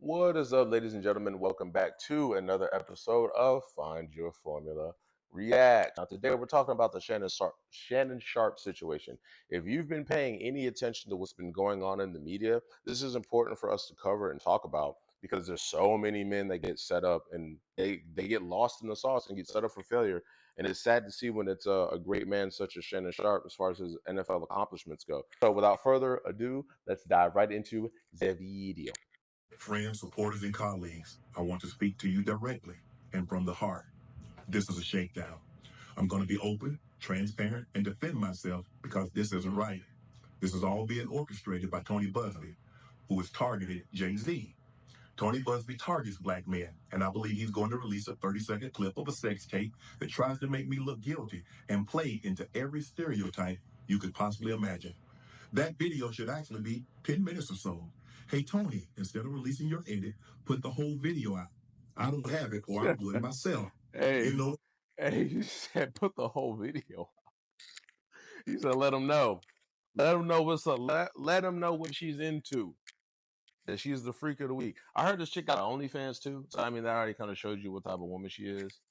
What is up, ladies and gentlemen? Welcome back to another episode of Find Your Formula React. Now, today we're talking about the Shannon Sharp situation. If you've been paying any attention to what's been going on in the media, this is important for us to cover and talk about because there's so many men that get set up and they get lost in the sauce and get set up for failure. And it's sad to see when it's a great man such as Shannon Sharp as far as his NFL accomplishments go. So, without further ado, let's dive right into the video. Friends, supporters, and colleagues, I want to speak to you directly and from the heart. This is a shakedown. I'm going to be open, transparent, and defend myself because this isn't right. This is all being orchestrated by Tony Busby, who has targeted Jay-Z. Tony Busby targets black men, and I believe he's going to release a 30-second clip of a sex tape that tries to make me look guilty and play into every stereotype you could possibly imagine. That video should actually be 10 minutes or so. Hey, Tony, instead of releasing your edit, put the whole video out. I don't have it, or I would myself. Hey, You know, he said put the whole video out. He said let him know. Let him know what's up. Let him know what she's into. That she's the freak of the week. I heard this chick got OnlyFans too. So I mean that already kind of shows you what type of woman she is.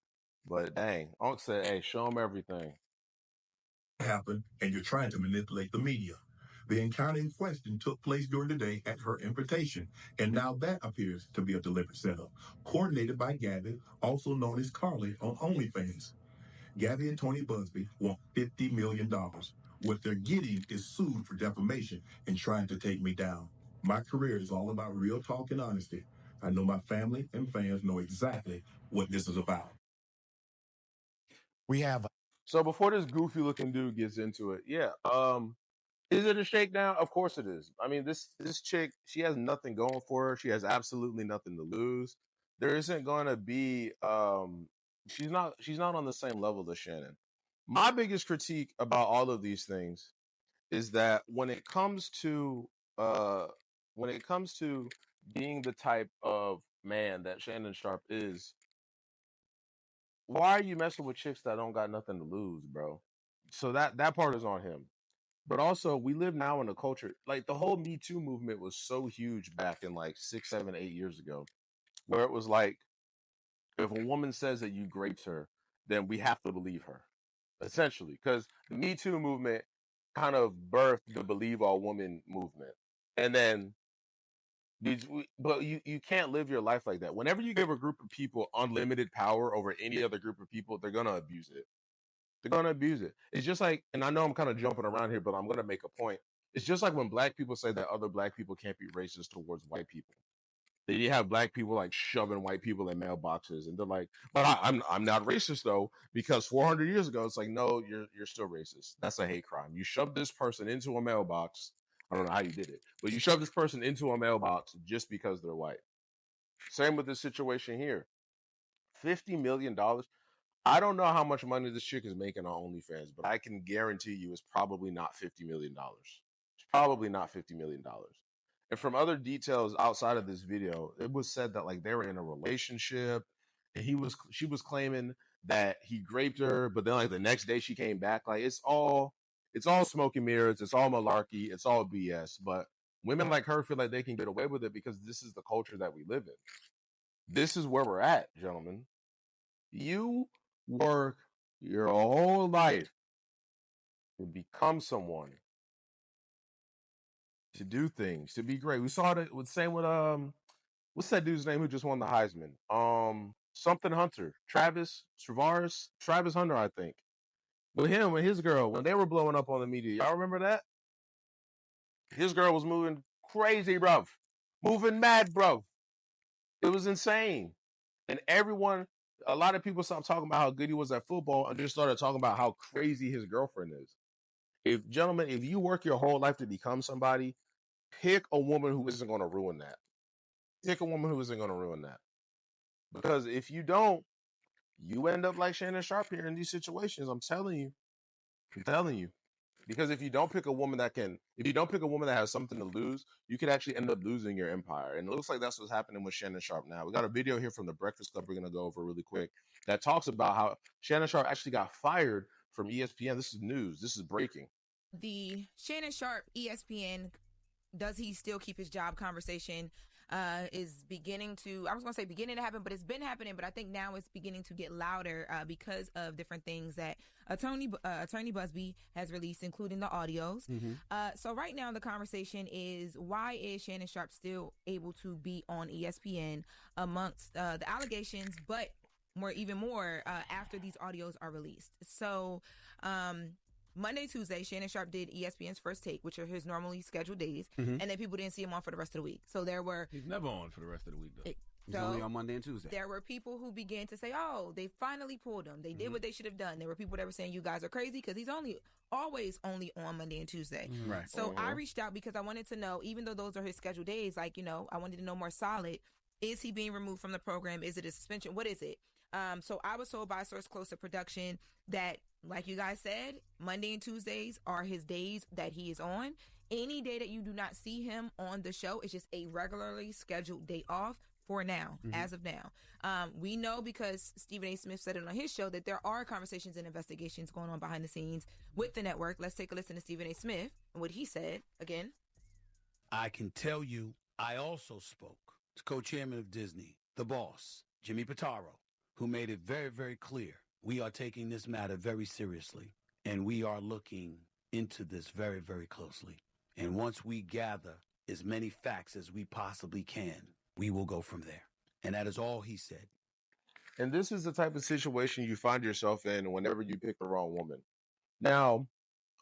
But dang, Unc said, hey, show him everything. happened, and you're trying to manipulate the media. The encounter in question took place during the day at her invitation, and now that appears to be a deliberate setup, coordinated by Gabby, also known as Carly on OnlyFans. Gabby and Tony Busby want $50 million. What they're getting is sued for defamation and trying to take me down. My career is all about real talk and honesty. I know my family and fans know exactly what this is about. We have So before this goofy looking dude gets into it, yeah. Is it a shakedown? Of course it is. I mean, this chick, she has nothing going for her. She has absolutely nothing to lose. There isn't going to be she's not on the same level as Shannon. My biggest critique about all of these things is that uh when it comes to being the type of man that Shannon Sharp is, why are you messing with chicks that don't got nothing to lose, bro? So that part is on him. But also, we live now in a culture like the whole Me Too movement was so huge back in like 6, 7, 8 years ago, where it was like if a woman says that you raped her, then we have to believe her, essentially, because the Me Too movement kind of birthed the Believe All Women movement, and then but you can't live your life like that. Whenever you give a group of people unlimited power over any other group of people, they're gonna abuse it. They're gonna abuse it. It's just like, and I know I'm kind of jumping around here, but I'm gonna make a point. It's just like when black people say that other black people can't be racist towards white people. Then you have black people like shoving white people in mailboxes, and they're like, "But I'm not racist though, because 400 years ago, it's like, no, you're still racist. That's a hate crime. You shoved this person into a mailbox. I don't know how you did it, but you shoved this person into a mailbox just because they're white. Same with this situation here. $50 million. I don't know how much money this chick is making on OnlyFans, but I can guarantee you it's probably not $50 million. It's probably not $50 million. And from other details outside of this video, it was said that like they were in a relationship, and she was claiming that he raped her, but then like the next day she came back. Like it's all smoke and mirrors, it's all malarkey, it's all BS. But women like her feel like they can get away with it because this is the culture that we live in. This is where we're at, gentlemen. You work your whole life to become someone, to do things, to be great. We saw it with same with what's that dude's name who just won the Heisman? Something Hunter, Travis Hunter, I think. With him and his girl, when they were blowing up on the media, y'all remember that? His girl was moving crazy, bruv. Moving mad, bruv. It was insane. And a lot of people stopped talking about how good he was at football and just started talking about how crazy his girlfriend is. Gentlemen, if you work your whole life to become somebody, pick a woman who isn't going to ruin that. Pick a woman who isn't going to ruin that. Because if you don't, you end up like Shannon Sharp here in these situations. I'm telling you. I'm telling you. Because if you don't pick a woman that has something to lose, you could actually end up losing your empire. And it looks like that's what's happening with Shannon Sharp now. We got a video here from the Breakfast Club we're going to go over really quick that talks about how Shannon Sharp actually got fired from ESPN. This is news. This is breaking. The Shannon Sharp ESPN, does he still keep his job conversation? is beginning to, I was going to say beginning to happen, but it's been happening, but I think now it's beginning to get louder because of different things that Attorney Busby has released, including the audios. So right now the conversation is, why is Shannon Sharpe still able to be on ESPN amongst the allegations, but even more after these audios are released. So Monday, Tuesday, Shannon Sharpe did ESPN's First Take, which are his normally scheduled days, and then people didn't see him on for the rest of the week. So there were... He's never on for the rest of the week, though. He's only on Monday and Tuesday. There were people who began to say, oh, they finally pulled him. They did what they should have done. There were people that were saying, you guys are crazy, because he's always only on Monday and Tuesday. Right. So I reached out because I wanted to know, even though those are his scheduled days, like, I wanted to know more solid. Is he being removed from the program? Is it a suspension? What is it? So I was told by a source close to production that, like you guys said, Monday and Tuesdays are his days that he is on. Any day that you do not see him on the show is just a regularly scheduled day off for now, as of now. We know, because Stephen A. Smith said it on his show, that there are conversations and investigations going on behind the scenes with the network. Let's take a listen to Stephen A. Smith and what he said again. I can tell you, I also spoke to co-chairman of Disney, the boss, Jimmy Pitaro, who made it very, very clear. We are taking this matter very seriously, and we are looking into this very, very closely. And once we gather as many facts as we possibly can, we will go from there. And that is all he said. And this is the type of situation you find yourself in whenever you pick the wrong woman. Now,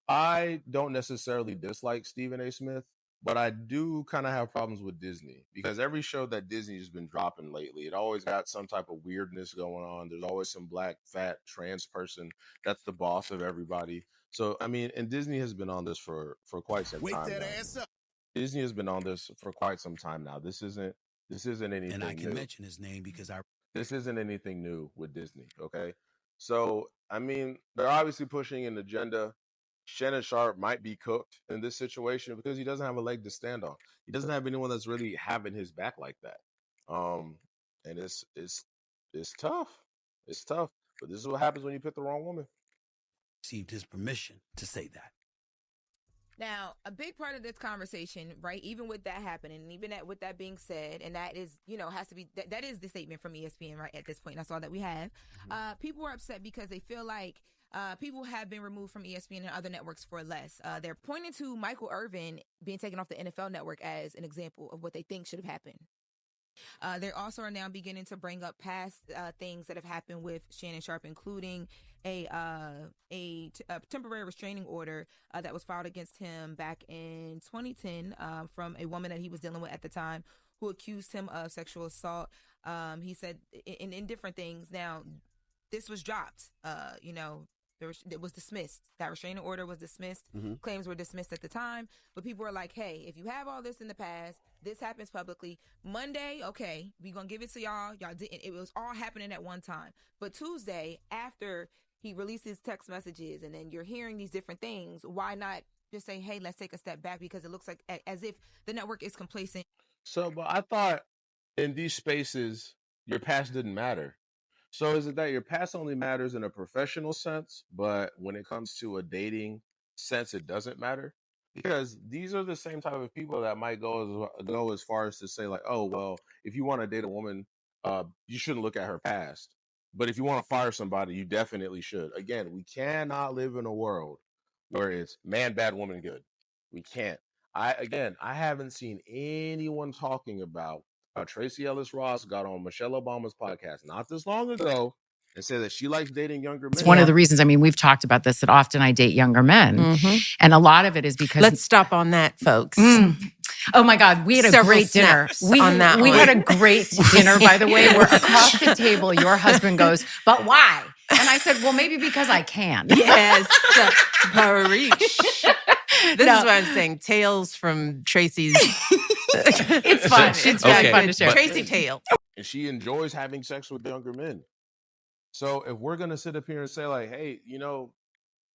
I don't necessarily dislike Stephen A. Smith, but I do kind of have problems with Disney, because every show that Disney has been dropping lately, it always got some type of weirdness going on. There's always some black, fat, trans person that's the boss of everybody. So, I mean, and Disney has been on this for quite some time. Wake that ass up. Disney has been on this for quite some time now. This isn't anything And I can new. mention his name because This isn't anything new with Disney, okay? So, I mean, they're obviously pushing an agenda. Shannon Sharpe might be cooked in this situation because he doesn't have a leg to stand on. He doesn't have anyone that's really having his back like that. And it's tough. It's tough. But this is what happens when you pick the wrong woman. received his permission to say that. Now, a big part of this conversation, right, even with that happening, and even with that being said, and that is, has to be, that is the statement from ESPN, right, at this point. That's all that we have. People are upset because they feel like people have been removed from ESPN and other networks for less. They're pointing to Michael Irvin being taken off the NFL network as an example of what they think should have happened. They also are now beginning to bring up past things that have happened with Shannon Sharpe, including a temporary restraining order that was filed against him back in 2010 from a woman that he was dealing with at the time, who accused him of sexual assault. He said in different things. Now, this was dropped. It was dismissed. That restraining order was dismissed. Claims were dismissed at the time. But people were like, hey, if you have all this in the past, this happens publicly. Monday, okay, we're going to give it to y'all. Y'all didn't. It was all happening at one time. But Tuesday, after he releases text messages and then you're hearing these different things, why not just say, hey, let's take a step back? Because it looks like as if the network is complacent. So, but I thought in these spaces, your past didn't matter. So is it that your past only matters in a professional sense, but when it comes to a dating sense, it doesn't matter? Because these are the same type of people that might go as far as to say, like, oh, well, if you want to date a woman, you shouldn't look at her past. But if you want to fire somebody, you definitely should. Again, we cannot live in a world where it's man bad, woman good. We can't. I haven't seen anyone talking about Tracy Ellis Ross got on Michelle Obama's podcast not this long ago and said that she likes dating younger men. It's one of the reasons, we've talked about this, that often I date younger men. And a lot of it is because... Let's stop on that, folks. Oh my God, we had a great dinner. We had a great dinner, by the way, where across the table, your husband goes, but why? And I said, well, maybe because I can. Yes, Parish. This is what I'm saying. Tales from Tracy's. It's fun. It's very fun to share. Tracy tales. And she enjoys having sex with younger men. So if we're going to sit up here and say, like, hey,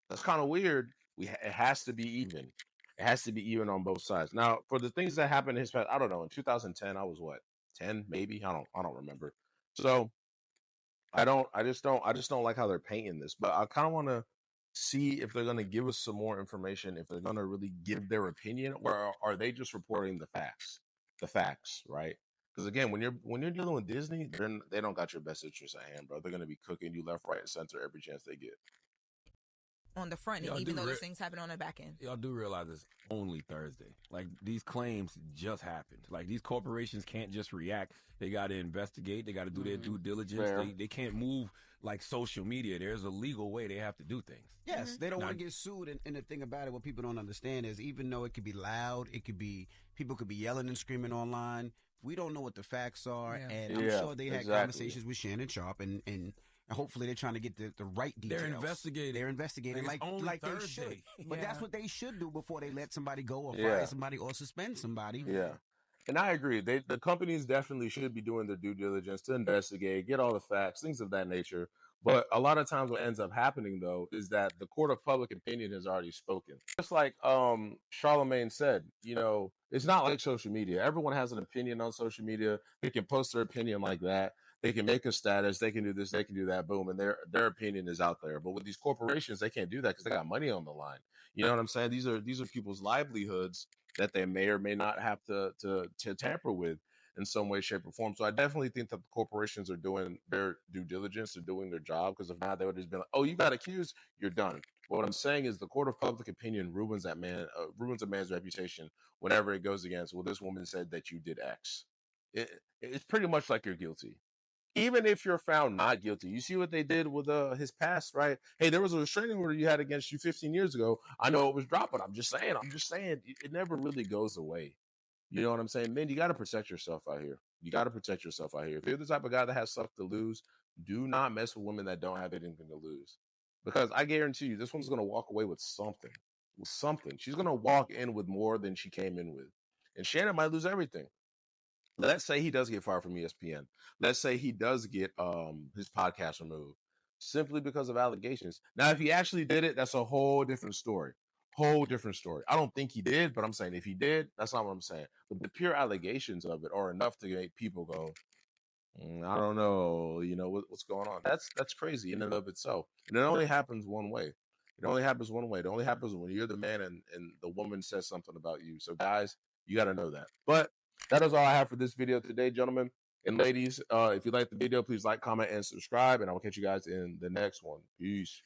that's kind of weird, it has to be even. It has to be even on both sides. Now, for the things that happened in his past, I don't know. In 2010, I was what, 10 maybe? I don't remember. So I just don't like how they're painting this. But I kind of want to see if they're going to give us some more information, if they're going to really give their opinion, or are they just reporting the facts? the facts, right? Because again, when you're dealing with Disney, they don't got your best interest at hand, bro. They're gonna be cooking you left, right, and center every chance they get. On the front end, even though those things happen on the back end. Y'all do realize it's only Thursday. Like, these claims just happened. Like, these corporations can't just react. They got to investigate. They got to do their due diligence. They can't move like social media. There's a legal way they have to do things. Yes, they don't want to get sued. And the thing about it, what people don't understand is, even though it could be loud, people could be yelling and screaming online, we don't know what the facts are. And I'm sure they had conversations with Shannon Sharp, and hopefully they're trying to get the right details. They're investigating like they should. But that's what they should do before they let somebody go or fire somebody or suspend somebody. Yeah. And I agree. The companies definitely should be doing their due diligence to investigate, get all the facts, things of that nature. But a lot of times what ends up happening, though, is that the court of public opinion has already spoken. Just like Charlemagne said, it's not like social media. Everyone has an opinion on social media. They can post their opinion like that. They can make a status. They can do this. They can do that. Boom. And their opinion is out there. But with these corporations, they can't do that because they got money on the line. You know what I'm saying? These are people's livelihoods that they may or may not have to tamper with in some way, shape, or form. So I definitely think that the corporations are doing their due diligence and doing their job, because if not, they would have just been like, oh, you got accused, you're done. But what I'm saying is the court of public opinion ruins a man's reputation whenever it goes against, well, this woman said that you did X. It's pretty much like you're guilty. Even if you're found not guilty, you see what they did with his past, right? Hey, there was a restraining order you had against you 15 years ago. I know it was dropped, but I'm just saying, it never really goes away. You know what I'm saying? Man, you got to protect yourself out here. If you're the type of guy that has stuff to lose, do not mess with women that don't have anything to lose. Because I guarantee you, this one's going to walk away with something. She's going to walk in with more than she came in with. And Shannon might lose everything. Let's say he does get fired from ESPN. Let's say he does get his podcast removed simply because of allegations. Now, if he actually did it, that's a whole different story. I don't think he did, but I'm saying if he did, that's not what I'm saying. But the pure allegations of it are enough to make people go, I don't know, what's going on. That's crazy in and of itself. And it only happens one way. It only happens when you're the man and the woman says something about you. So guys, you got to know that. But that is all I have for this video today, gentlemen and ladies. If you like the video, please like, comment, and subscribe, and I will catch you guys in the next one. Peace.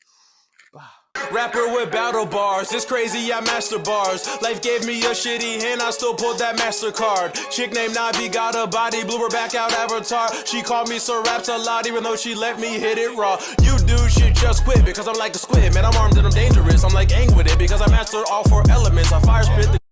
Rapper with battle bars, it's crazy, I master bars. Life gave me a shitty hand, I still pulled that MasterCard. Chick named Navi got a body, blew her back out Avatar. She called me Sir Raps a lot, even though she let me hit it raw. You do shit, just quit, because I'm like a squid. Man, I'm armed and I'm dangerous, I'm like Aang with it, because I mastered all 4 elements. I fire spit the